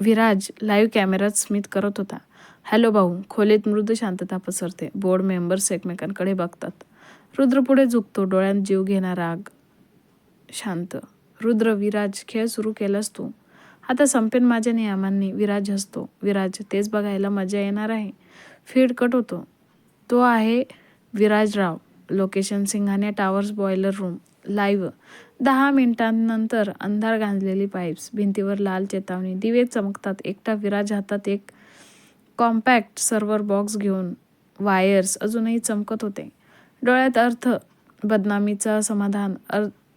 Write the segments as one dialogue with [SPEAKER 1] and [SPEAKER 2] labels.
[SPEAKER 1] Viraj live कॅमेऱ्यात स्मित करत होता. हॅलो भाऊ. खोलीत मृदू शांतता पसरते. बोर्ड मेंबर्स एकमेकांकडे बघतात. रुद्र पुढे झुकतो, डोळ्यात जीव घेणारा राग. शांत. रुद्र, विराज, खेळ सुरू केलास तू. आता संपेन माझ्या नियमांनी. विराज हसतो. विराज, तेच बघायला मजा येणार आहे. फीड कट होतो. तो आहे Virajrao. Location Singhania towers, boiler room. Live. 10 मिनिटांनंतर अंधार गांजलेली पाईप्स, भिंतीवर लाल चेतावणी, दिवे चमकतात. एकटा विराज, हातात एक कॉम्पॅक्ट सर्व्हर बॉक्स घेऊन. वायर्स अजूनही चमकत होते. डोळ्यात अर्थ, बदनामीचा समाधान,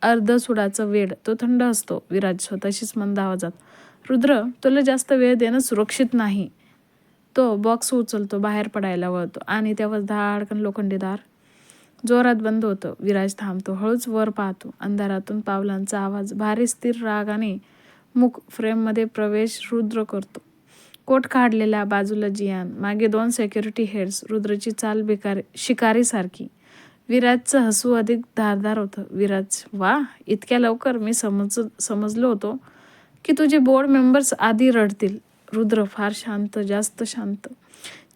[SPEAKER 1] अर्धसुडाचं वेड. तो थंड हसतो. विराज स्वतःशीच मंद आवाजात, रुद्र, तुला जास्त वेळ देणं सुरक्षित नाही. तो बॉक्स उचलतो, बाहेर पडायला वळतो आणि तेव्हा धाडकन लोखंडी दार जोरात बंद होतं. विराज थांबतो, हळूच वर पाहतो. अंधारातून पावलांचा आवाज, भारी स्थिर रागाने मुख फ्रेममध्ये प्रवेश. रुद्र करतो. कोट काढलेला, बाजूला जियान, मागे 2 सिक्युरिटी हेड्स. रुद्रची चाल शिकारीसारखी. विराजचं हसू अधिक धारदार होतं. विराज, वा, इतक्या लवकर? मी समजलो होतो की तुझे बोर्ड मेंबर्स आधी रडतील. रुद्र, फार शांत, जास्त शांत.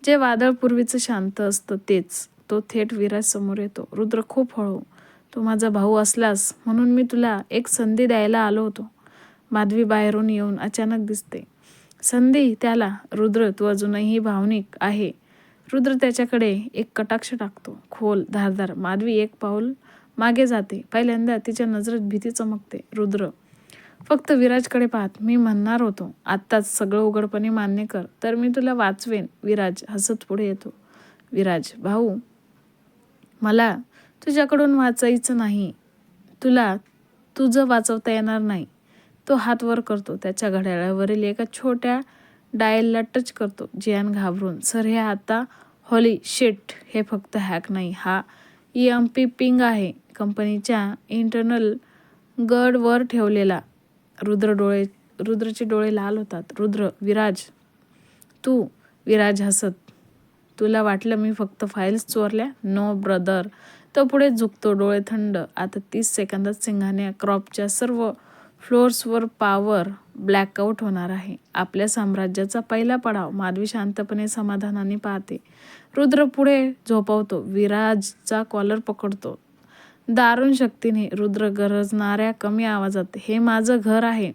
[SPEAKER 1] जे वादळ पूर्वीचं शांत असतं तेच. तो थेट विराज समोर येतो. रुद्र, खूप हळू. तू माझा भाऊ असलास म्हणून मी तुला एक संधी द्यायला आलो होतो. माधवी बाहेरून येऊन अचानक दिसते. संधी? त्याला. रुद्र, तू अजूनही भावनिक आहे. रुद्र त्याच्याकडे एक कटाक्ष टाकतो, खोल, धारदार. माधवी एक पाऊल मागे जाते. पहिल्यांदा तिच्या नजरेत भीती चमकते. रुद्र फक्त विराजकडे पाहत, मी म्हणणार होतो, आत्ताच सगळं उघडपणे मान्य कर, तर मी तुला वाचवेन. विराज हसत पुढे येतो. विराज, भाऊ, मला तुझ्याकडून वाचायचं नाही. तुला तुझं वाचवता येणार नाही. तो हात वर करतो. त्याच्या घड्याळावरील एका छोट्या डायलला टच करतो. जियान घाबरून, सर, हे आता हॉली शिट. हे फक्त हॅक नाही, हा EMP पिंग आहे, कंपनीच्या इंटरनल गड वर ठेवलेला. रुद्रचे डोळे लाल होतात. रुद्र, विराज, तू? विराज हसत, तुला वाटलं मी फक्त फाईल्स चोरल्या? No brother. तो पुढे झुकतो, डोळे थंड. आता 30 सेकंदात सिंघानिया क्रॉपच्या सर्व फ्लोअर्सवर पॉवर ब्लॅकआउट होणार आहे. आपल्या साम्राज्याचा पहिला पडाव. माधवी शांतपणे, समाधानाने पाहते. रुद्र पुढे झोपावतो. विराजचा कॉलर पकडतो दारुण शक्तीने. रुद्र गरजणाऱ्या कमी आवाजात, हे माझं घर आहे.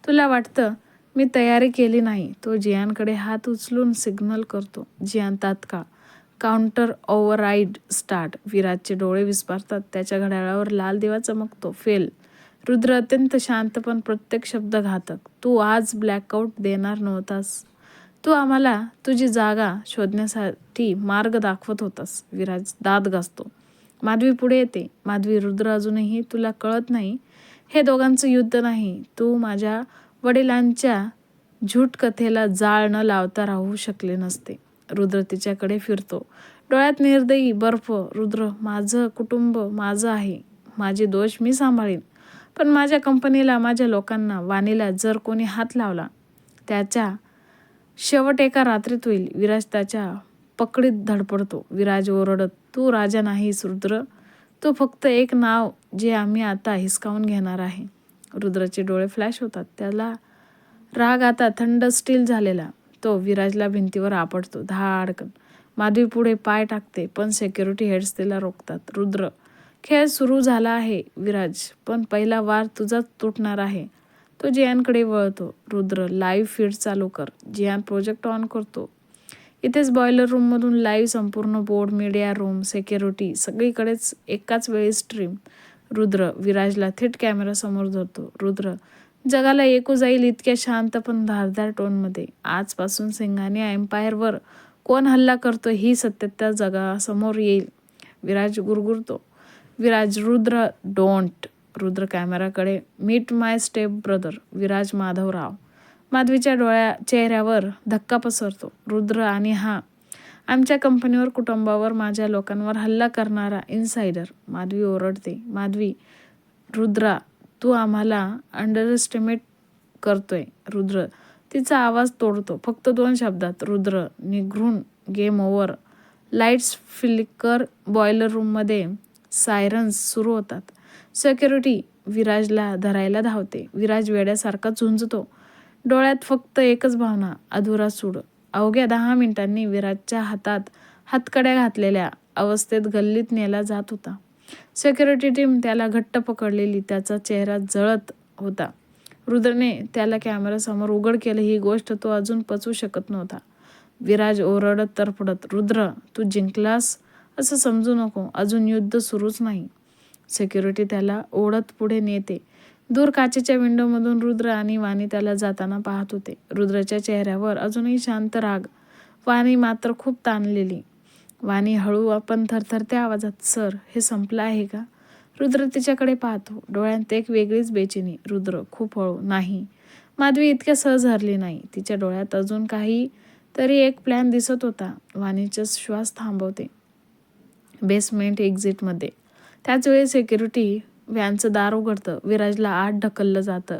[SPEAKER 1] तुला वाटतं मी तयारी केली नाही. तो जियानकडे हात उचलून सिग्नल करतो. जियान तात्काळ. Counter override start. विराजचे डोळे विस्फारतात. त्याच्या घड्याळावर लाल दिवा चमकतो. फेल. रुद्र अत्यंत शांत, पण प्रत्येक शब्द घातक. तू आज ब्लॅकआउट देणार नव्हतास. तू आम्हाला तुझी जागा शोधण्यासाठी मार्ग दाखवत होतास. विराज दात घासतो. माधवी पुढे येते. माधवी, रुद्र, अजूनही तुला कळत नाही, हे दोघांचं युद्ध नाही. तू माझ्या वडिलांच्या झूट कथेला जाळ न लावता राहू शकले नसते. रुद्र तिच्याकडे फिरतो, डोळ्यात निर्दयी बर्फ. रुद्र, माझं कुटुंब माझं आहे. माझे दोष मी सांभाळीन. पण माझ्या कंपनीला, माझ्या लोकांना, वाणीला जर कोणी हात लावला, त्याच्या शेवट एका रात्रीत होईल. विराज त्याच्या पकडीत धडपडतो. विराज ओरडत, तू राजा नाहीस रुद्र. तू फक्त एक नाव जे आम्ही आता हिसकावून घेणार आहे. रुद्रचे डोळे फ्लॅश होतात. त्याला राग आता थंड स्टील झालेला. तो विराजला भिंतीवर आपटतो. धाडकन. माधवी पुढे पाय टाकते, पण सिक्युरिटी हेड्स तिला रोखतात. रुद्र, खेळ सुरू झाला आहे. विराज, पण पहिला वार तुझाच तुटणार आहे. तो जियानकडे वळतो. रुद्र, लाईव्ह फीड चालू कर. जियान प्रोजेक्ट ऑन करतो. इथेच बॉयलर रूममधून लाईव्ह संपूर्ण बोर्ड, मीडिया रूम, सिक्युरिटी, सगळीकडेच एकाच वेळी स्ट्रीम. रुद्र विराजला थेट कॅमेरासमोर धरतो. रुद्र, जगाला ऐकू जाईल इतक्या शांत पण धारदार टोनमध्ये, आजपासून सिंघानिया एम्पायरवर कोण हल्ला करतो ही सत्यता जगासमोर येईल. विराज गुरगुरतो. विराज, रुद्र, डोंट. रुद्र कॅमेराकडे, meet my step brother, Viraj Madhavrao. माधवीच्या चेहऱ्यावर धक्का पसरतो. रुद्र, आणि हा आमच्या कंपनीवर, कुटुंबावर, माझ्या लोकांवर हल्ला करणारा इनसायडर. माधवी ओरडते. माधवी, रुद्रा, तू आम्हाला अंडरएस्टिमेट करतोय. रुद्र तिचा आवाज तोडतो. फक्त 2 शब्दात. रुद्र निघून. Game over. Lights flicker. Boiler रूममध्ये सायरन्स सुरू होतात. सिक्युरिटी विराजला धरायला धावते. विराज वेड्यासारखा झुंजतो. डोळ्यात फक्त एकच भावना, अधुरा सूड. अवघ्या 10 मिनिटांनी विराजच्या हातात हातकड्या घातलेल्या अवस्थेत गल्लीत नेला जात होता. सिक्युरिटी टीम त्याला घट्ट पकडलेली, त्याचा चेहरा जळत होता. रुद्रने त्याला कॅमेऱ्यासमोर उघड केलं ही गोष्ट तो अजून पचवू शकत नव्हता. विराज ओरडत तरफडत, रुद्र तू जिंकलास असं समजू नको, अजून युद्ध सुरूच नाही. सिक्युरिटी त्याला ओढत पुढे नेते. दूर काचेच्या विंडोमधून रुद्र आणि वाणी त्याला जाताना पाहत होते. रुद्रच्या चेहऱ्यावर अजूनही शांत राग, वाणी मात्र खूप ताणलेली. वाणी हळू पण थरथरत्या आवाजात, सर हे संपलं आहे का? रुद्र तिच्याकडे पाहतो, डोळ्यात एक वेगळीच बेचैनी. रुद्र खूप हळू, नाही. माधवी इतक्या सहज हरली नाही. तिच्या डोळ्यात अजून काही तरी एक प्लॅन दिसत होता. वाणीचा श्वास थांबवते बेसमेंट एक्झिटमध्ये. त्याच वेळी सिक्युरिटी व्हॅनचं दार उघडतं. विराजला आत ढकललं जातं.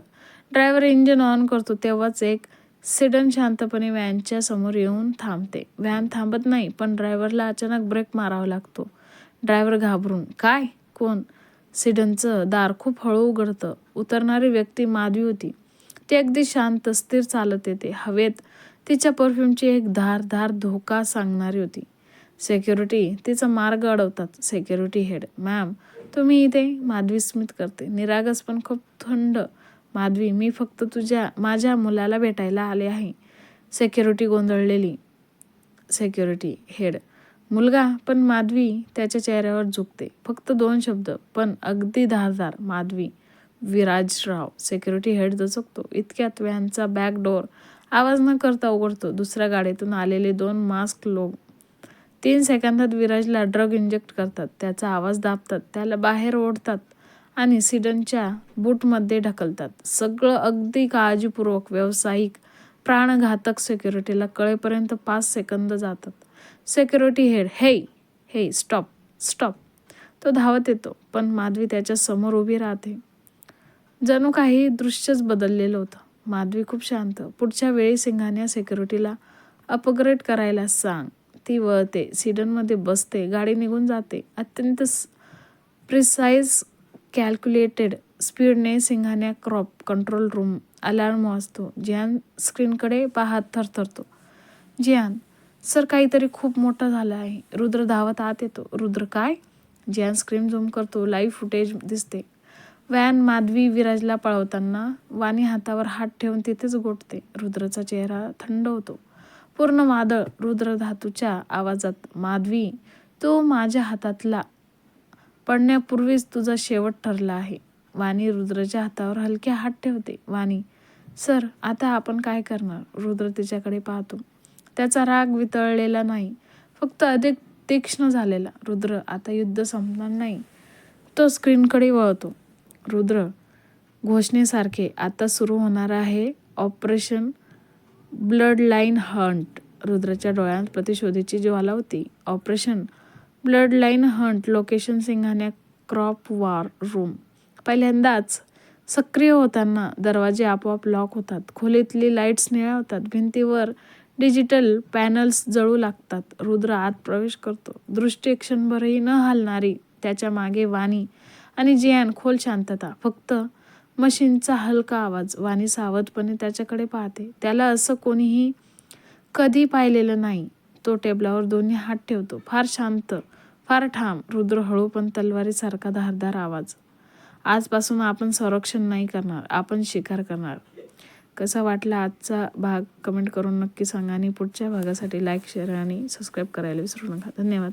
[SPEAKER 1] ड्रायव्हर इंजिन ऑन करतो तेव्हाच एक सिडन शांतपणे व्हॅनच्या समोर येऊन थांबते. व्हॅन थांबत नाही, पण ड्रायव्हरला अचानक ब्रेक मारावा लागतो. ड्रायव्हर घाबरून, काय? कोण? सिडनचं दार खूप हळू उघडतं. उतरणारी व्यक्ती माधवी होती. ती अगदी शांत स्थिर चालत येते. हवेत तिच्या परफ्यूमची एक धारदार धोका सांगणारी होती. सिक्युरिटी तिचा मार्ग अडवतात. सिक्युरिटी हेड, मॅम तुम्ही इथे? माधवी स्मित करते, निरागस पण खूप थंड. माधवी, मी फक्त माझ्या मुलाला भेटायला आले आहे. सिक्युरिटी गोंधळलेली. सिक्युरिटी हेड, मुलगा? पण माधवी त्याच्या चेहऱ्यावर झुकते. फक्त 2 शब्द, पण अगदी धारदार. माधवी. विराजराव. सिक्युरिटी हेड दचकतो. इतक्यात व्हॅनचा बॅक डोअर आवाज न करता उघडतो. दुसऱ्या गाडीतून आलेले 2 मास्क लोक 3 सेकंदात विराजला ड्रग इंजेक्ट करतात. त्याचा आवाज दाबतात, त्याला बाहेर ओढतात आणि सिडनच्या बूटमध्ये ढकलतात. सगळं अगदी काळजीपूर्वक, व्यावसायिक, प्राणघातक. सिक्युरिटीला कळेपर्यंत 5 सेकंद जातात. सिक्युरिटी हेड, हे स्टॉप स्टॉप. तो धावत येतो, पण माधवी त्याच्या समोर उभी राहते. जणू काही दृश्यच बदललेलं होतं. माधवी खूप शांत. पुढच्या वेळी सिंघानिया सिक्युरिटीला अपग्रेड करायला सांग. ती वळते, सिडनमध्ये बसते, गाडी निघून जाते. अत्यंत प्रिसाईज कॅल्क्युलेटेड स्पीडने Singhania crop control room. Alarm वाजतो. जियान स्क्रीनकडे पाहत थरथरतो. जियान, सर काहीतरी खूप मोठं झालं आहे. रुद्र धावत आत येतो. रुद्र काय? जियान स्क्रीन झूम करतो. लाईव्ह फुटेज दिसते. व्हॅन माधवी विराजला पळवताना. वाणी हातावर हात ठेवून तिथेच गोठते. रुद्रचा चेहरा थंड होतो. पूर्ण वादळ. रुद्र धातूच्या आवाजात, माधवी तू माझ्या हातातला पडण्यापूर्वीच तुझा शेवट ठरला आहे. वाणी रुद्रच्या हातावर हलके हात ठेवते. वाणी, सर आता आपण काय करणार? रुद्र तिच्याकडे पाहतो. त्याचा राग वितळलेला नाही, फक्त अधिक तीक्ष्ण झालेला. रुद्र, आता युद्ध संपणार नाही. तो स्क्रीनकडे वळतो. रुद्र घोषणेसारखे, आता सुरू होणार आहे ऑपरेशन ब्लड लाईन हंट. रुद्रच्या डोळ्यात प्रतिशोधीची ज्वाला होती. Operation blood line Hunt. Location Singhania crop war room. पहिल्यांदाच सक्रिय होताना दरवाजे आपोआप लॉक होतात. खोलीतली लाईट्स निळ्या होतात. भिंतीवर डिजिटल पॅनल्स जळू लागतात. रुद्र आत प्रवेश करतो. दृष्टी क्षणभरही न हलणारी. त्याच्या मागे वाणी आणि जियान. खोल शांतता, फक्त मशीनचा हलका आवाज. वाणी सावधपणे त्याच्याकडे पाहते. त्याला असं कोणीही कधी पाहिलेलं नाही. तो टेबलावर दोन्ही हात ठेवतो. फार शांत, फार ठाम. रुद्र हळू पण तलवारीसारखा धारदार आवाज. आजपासून आपण संरक्षण नाही करणार, आपण शिकार करणार. कसा वाटला आजचा भाग कमेंट करून नक्की सांगा आणि पुढच्या भागासाठी लाईक, शेअर आणि सबस्क्राईब करायला विसरू नका. धन्यवाद.